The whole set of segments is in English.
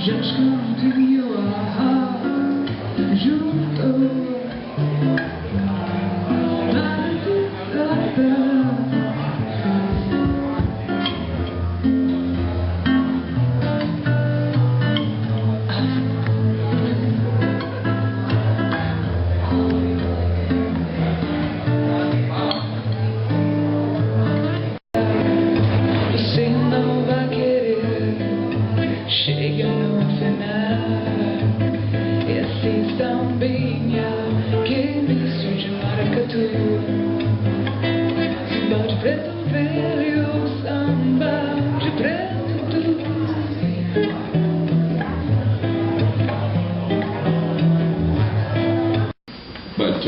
Just come to your heart, But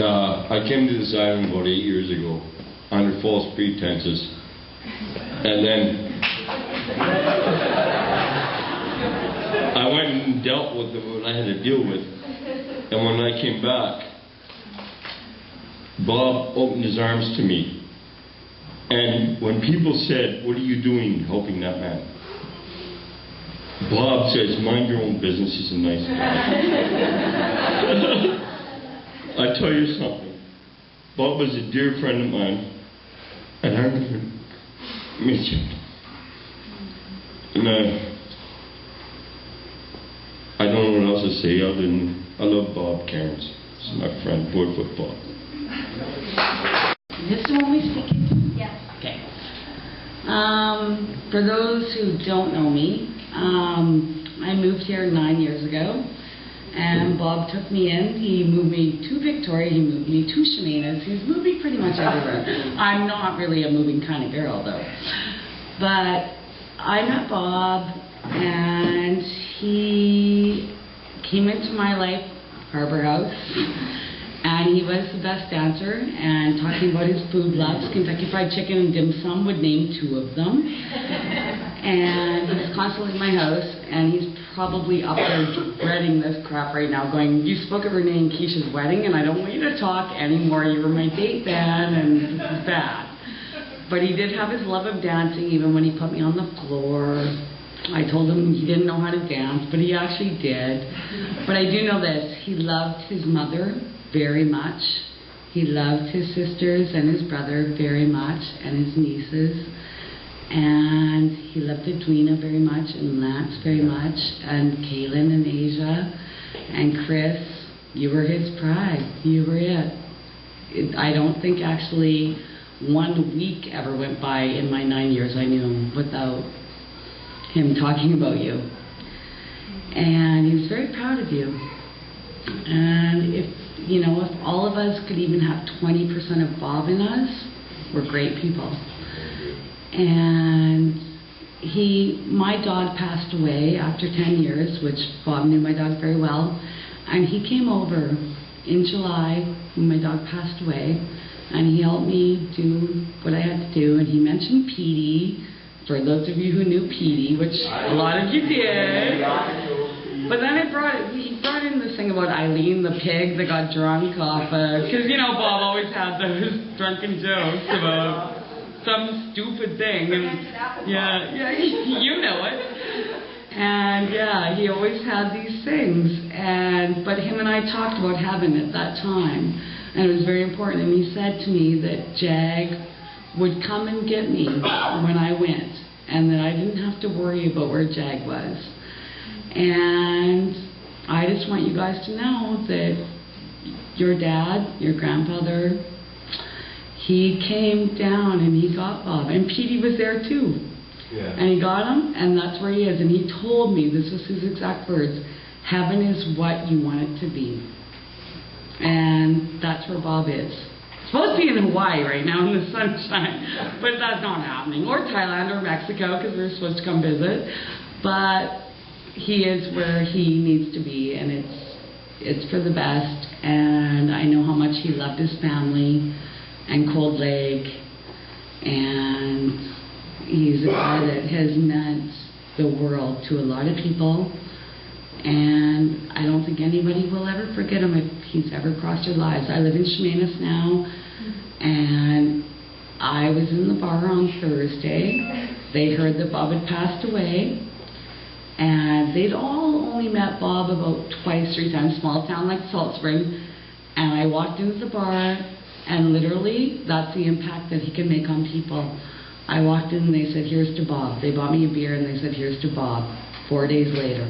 I came to this island about 8 years ago under false pretenses, and then I went and dealt with what I had to deal with, and when I came back, Bob opened his arms to me, and when people said, "What are you doing helping that man?" Bob says, "Mind your own business," he's a nice guy. I tell you something, Bob was a dear friend of mine, and I never meet you. And I don't know what else to say other than I love Bob Cairns. He's my friend, boy football. Is this the one we're speaking to? Yes. Okay. For those who don't know me, I moved here 9 years ago. And Bob took me in. He moved me to Victoria. He moved me to Chemainus. He's moved me pretty much everywhere. I'm not really a moving kind of girl, though. But I met Bob, and he came into my life, Harbour House, and he was the best dancer. And talking about his food loves, Kentucky Fried Chicken and dim sum would name 2 of them. And he's constantly in my house, and he's probably up there dreading this crap right now, going, "You spoke of Renee and Keisha's wedding, and I don't want you to talk anymore. You were my date then, and this is bad." But he did have his love of dancing, even when he put me on the floor. I told him he didn't know how to dance, but he actually did. But I do know this, he loved his mother very much. He loved his sisters and his brother very much, and his nieces. And he loved Edwina very much, and Lance very much, and Kaylin and Asia, and Chris. You were his pride. You were it. I don't think actually 1 week ever went by in my 9 years I knew him without him talking about you. And he was very proud of you. And if all of us could even have 20% of Bob in us, we're great people. And my dog passed away after 10 years, which Bob knew my dog very well, and he came over in July when my dog passed away, and he helped me do what I had to do, and he mentioned Petey, for those of you who knew Petey, which a lot of you did. But then he brought in this thing about Eileen, the pig that got drunk off because Bob always had those drunken jokes about some stupid thing, and yeah, you know it. And yeah, he always had these things, but him and I talked about heaven at that time, and it was very important. And he said to me that Jag would come and get me when I went, and that I didn't have to worry about where Jag was. And I just want you guys to know that your dad, your grandfather, he came down and he got Bob, and Petey was there too. Yeah. And he got him, and that's where he is. And he told me, this was his exact words, "Heaven is what you want it to be." And that's where Bob is. Supposed to be in Hawaii right now in the sunshine, but that's not happening. Or Thailand or Mexico, because we're supposed to come visit. But he is where he needs to be, and it's for the best. And I know how much he loved his family and Cold Lake, and he's a guy that has meant the world to a lot of people, and I don't think anybody will ever forget him if he's ever crossed their lives. I live in Chemainus now, and I was in the bar on Thursday. They heard that Bob had passed away, And they'd all only met Bob about twice, 3 times, small town like Salt Spring. And I walked into the bar, and literally, that's the impact that he can make on people. I walked in and they said, here's to Bob. They bought me a beer and they said, here's to Bob. 4 days later.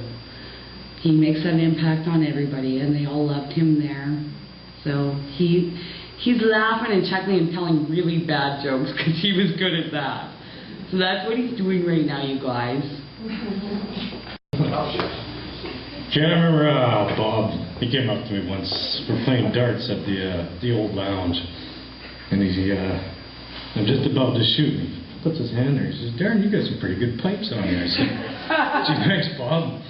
He makes an impact on everybody, and they all loved him there. So he's laughing and chuckling and telling really bad jokes because he was good at that. So that's what he's doing right now, you guys. Yeah, I remember Bob, he came up to me once, we're playing darts at the old lounge, and I'm just about to shoot, and he puts his hand there, he says, Darren, you got some pretty good pipes on you. I said, gee, thanks, Bob.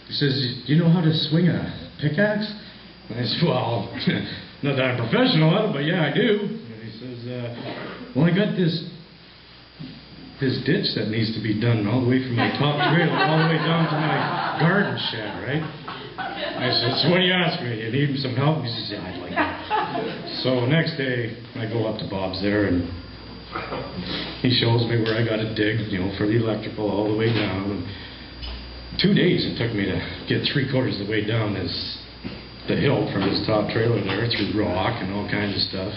He says, do you know how to swing a pickaxe? And I said, well, not that I'm professional at it, but yeah, I do. And he says, well, I got this ditch that needs to be done all the way from my top trailer all the way down to my garden shed, right? I said, so what do you ask me? You need some help? He says, yeah, I'd like that. So next day, I go up to Bob's there, and he shows me where I got to dig, for the electrical all the way down. And 2 days it took me to get 3/4 of the way down the hill from his top trailer there through rock and all kinds of stuff.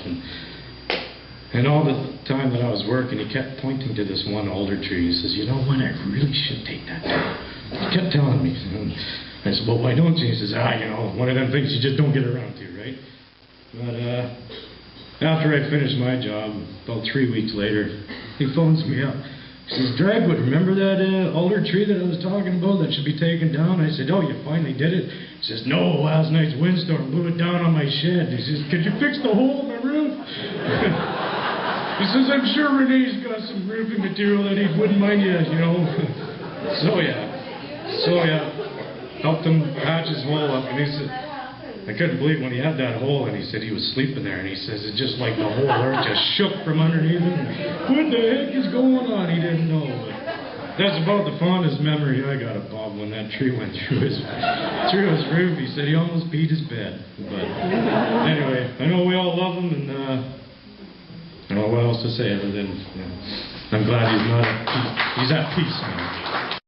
And all the time that I was working, he kept pointing to this one alder tree. He says, you know what, I really should take that down. He kept telling me. And I said, well, why don't you? He says, one of them things you just don't get around to, right? But after I finished my job, about 3 weeks later, he phones me up. He says, Dragwood, remember that alder tree that I was talking about that should be taken down? I said, oh, you finally did it? He says, no, last night's windstorm blew it down on my shed. He says, could you fix the hole in my roof? He says, I'm sure Renee's got some roofing material that he wouldn't mind you, So yeah, helped him patch his hole up. And he said, I couldn't believe when he had that hole, and he said he was sleeping there, and he says it's just like the whole earth just shook from underneath him. What the heck is going on? He didn't know. But that's about the fondest memory I got of Bob when that tree went through his roof. He said he almost beat his bed. But anyway, I know we all love him, and I don't know what else to say other than I'm glad he's at peace now.